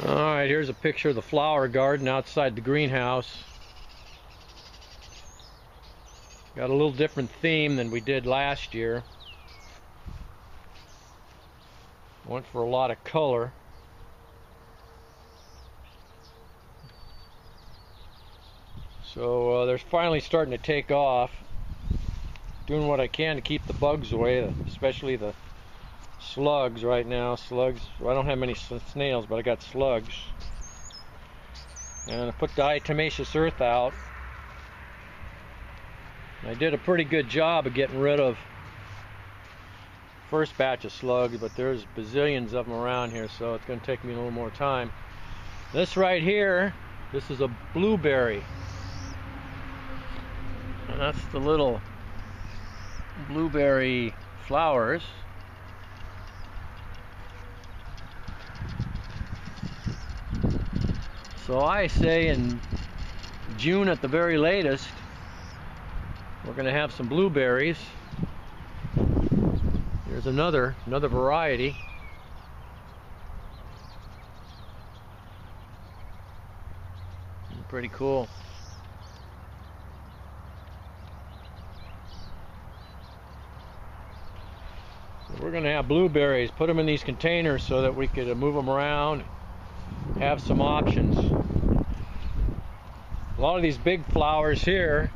Alright, here's a picture of the flower garden outside the greenhouse. Got a little different theme than we did last year. Went for a lot of color. So they're finally starting to take off. Doing what I can to keep the bugs away, especially the slugs right now. Slugs, well, I don't have many snails, but I got slugs. And I put diatomaceous earth out. I did a pretty good job of getting rid of first batch of slugs, but there's bazillions of them around here, so it's going to take me a little more time. This right here, this is a blueberry. And that's the little blueberry flowers. So I say in June at the very latest, we're going to have some blueberries. Here's another variety. Pretty cool. So we're going to have blueberries, put them in these containers so that we could move them around, have some options. A lot of these big flowers here,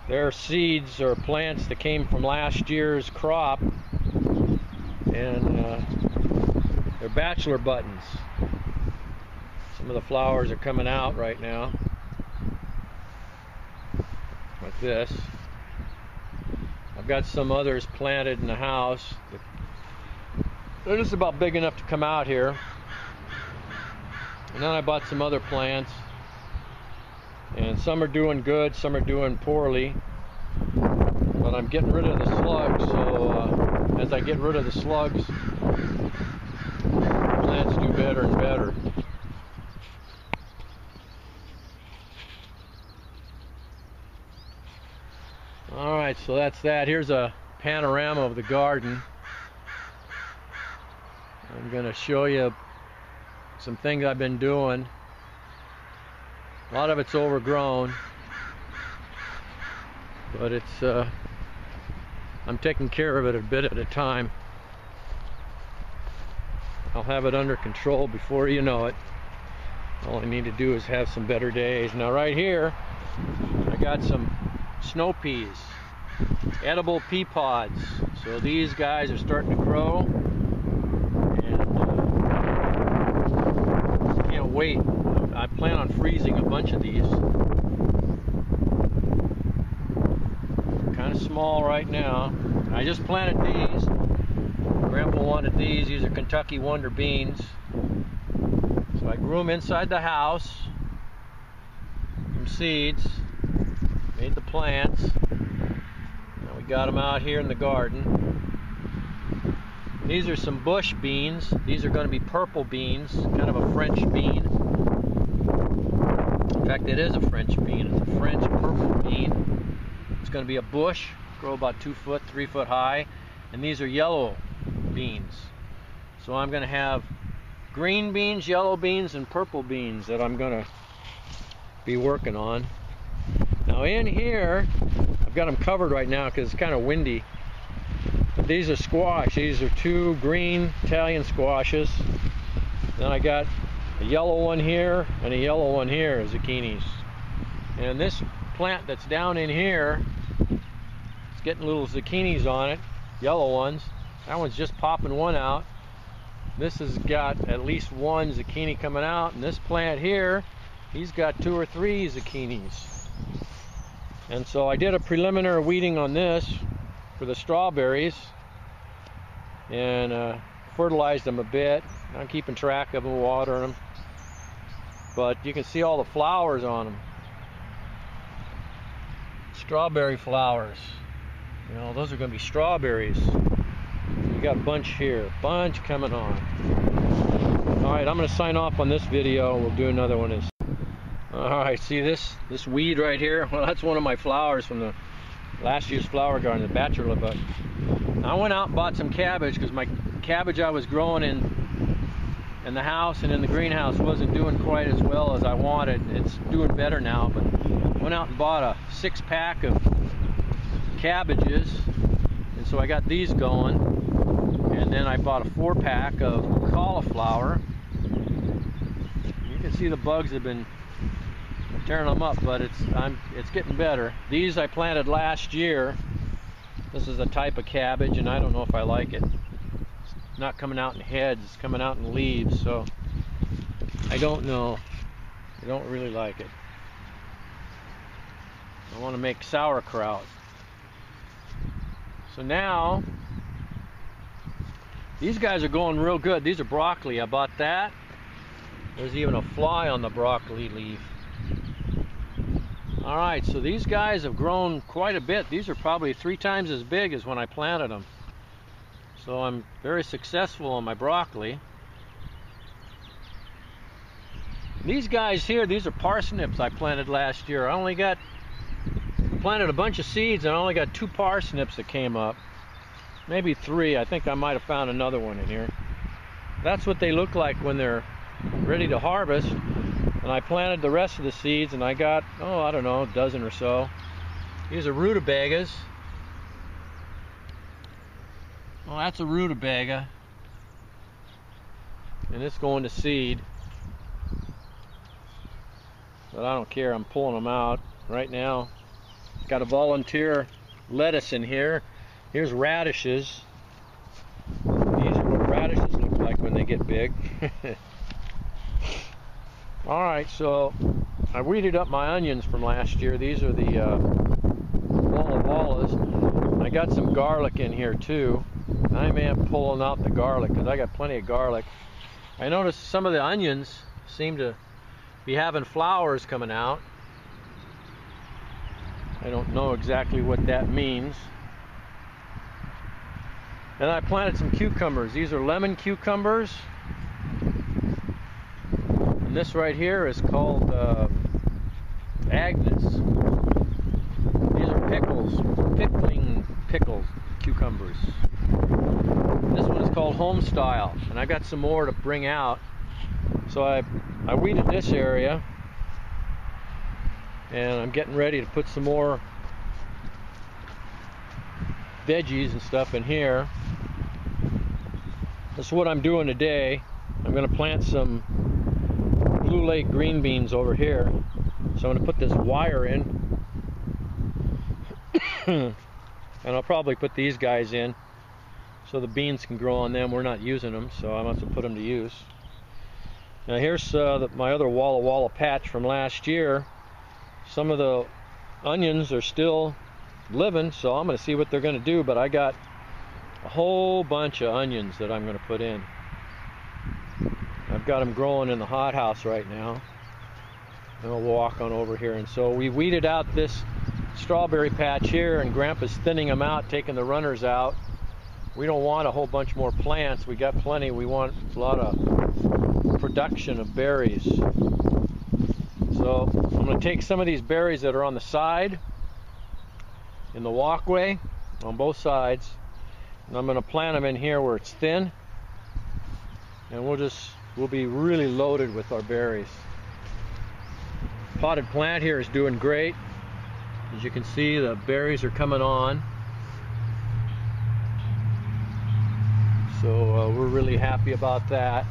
they're seeds or plants that came from last year's crop, and they're bachelor buttons. Some of the flowers are coming out right now, like this. I've got some others planted in the house. They're just about big enough to come out here. And then I bought some other plants. And some are doing good, some are doing poorly. But I'm getting rid of the slugs, so as I get rid of the slugs, plants do better and better. Alright, so that's that. Here's a panorama of the garden. I'm going to show you some things I've been doing. A lot of it's overgrown, but it's I'm taking care of it a bit at a time. I'll have it under control before you know it. All I need to do is have some better days. Now right here, I got some snow peas, edible pea pods. So these guys are starting to grow, and can't wait. I plan on freezing a bunch of these. Kind of small right now. I just planted these. Grandpa wanted these. These are Kentucky Wonder Beans. So I grew them inside the house from seeds. Made the plants. Now we got them out here in the garden. These are some bush beans. These are going to be purple beans, kind of a French bean. In fact, it is a French bean. It's a French purple bean. It's going to be a bush, grow about 2 foot, 3 foot high. And these are yellow beans. So I'm going to have green beans, yellow beans, and purple beans that I'm going to be working on. Now in here, I've got them covered right now because it's kind of windy. But these are squash. These are 2 green Italian squashes. Then I got a yellow one here and a yellow one here, zucchinis. And this plant that's down in here, it's getting little zucchinis on it, yellow ones. That one's just popping one out. This has got at least 1 zucchini coming out, and this plant here, he's got 2 or 3 zucchinis. And so I did a preliminary weeding on this for the strawberries, and fertilized them a bit. I'm keeping track of them, watering them. But you can see all the flowers on them. Strawberry flowers. You know, those are going to be strawberries. We got a bunch here, bunch coming on. Alright, I'm going to sign off on this video. We'll do another one. Alright, see this weed right here? Well, that's one of my flowers from the last year's flower garden, the bachelor button. I went out and bought some cabbage because my cabbage I was growing in and the house and in the greenhouse wasn't doing quite as well as I wanted. It's doing better now, but went out and bought a 6-pack of cabbages, and so I got these going, and then I bought a 4-pack of cauliflower. You can see the bugs have been tearing them up, but it's getting better. These I planted last year. This is a type of cabbage, and I don't know if I like it. It's not coming out in heads, it's coming out in leaves, so I don't know. I don't really like it. I want to make sauerkraut. So now, these guys are going real good. These are broccoli. I bought that. There's even a fly on the broccoli leaf. Alright, so these guys have grown quite a bit. These are probably 3 times as big as when I planted them. So I'm very successful on my broccoli. These guys here, these are parsnips I planted last year. I planted a bunch of seeds and I only got 2 parsnips that came up. Maybe 3. I think I might have found another one in here. That's what they look like when they're ready to harvest. And I planted the rest of the seeds and I got, I don't know, a dozen or so. These are rutabagas. Well, that's a rutabaga. And it's going to seed. But I don't care, I'm pulling them out right now. Got a volunteer lettuce in here. Here's radishes. These are what radishes look like when they get big. Alright, so I weeded up my onions from last year. These are the Walla Wallas. I got some garlic in here too. I am pulling out the garlic because I got plenty of garlic. I noticed some of the onions seem to be having flowers coming out. I don't know exactly what that means. And I planted some cucumbers. These are lemon cucumbers. And this right here is called Agnes. These are pickles, cucumbers. This one is called Home Style, and I got some more to bring out. So I weeded this area, and I'm getting ready to put some more veggies and stuff in here. This is what I'm doing today. I'm going to plant some Blue Lake green beans over here. So I'm going to put this wire in. And I'll probably put these guys in so the beans can grow on them. We're not using them, so I'm going to have to put them to use. Now here's my other Walla Walla patch from last year. Some of the onions are still living, so I'm going to see what they're going to do, but I got a whole bunch of onions that I'm going to put in. I've got them growing in the hothouse right now. And I'll walk on over here. And so we weeded out this strawberry patch here, and Grandpa's thinning them out, taking the runners out. We don't want a whole bunch more plants. We got plenty. We want a lot of production of berries. So I'm going to take some of these berries that are on the side, in the walkway, on both sides, and I'm going to plant them in here where it's thin, and we'll be really loaded with our berries. Potted plant here is doing great. As you can see, the berries are coming on. So we're really happy about that.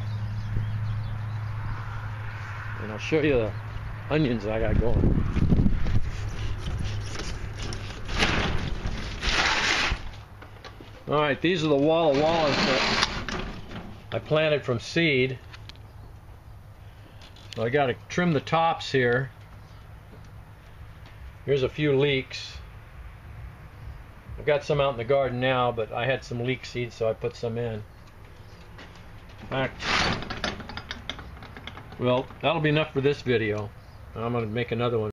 And I'll show you the onions I got going. Alright, these are the Walla Wallas that I planted from seed. So I got to trim the tops here. Here's a few leeks. I've got some out in the garden now, but I had some leek seeds, so I put some in. In fact, well, that'll be enough for this video. I'm going to make another one.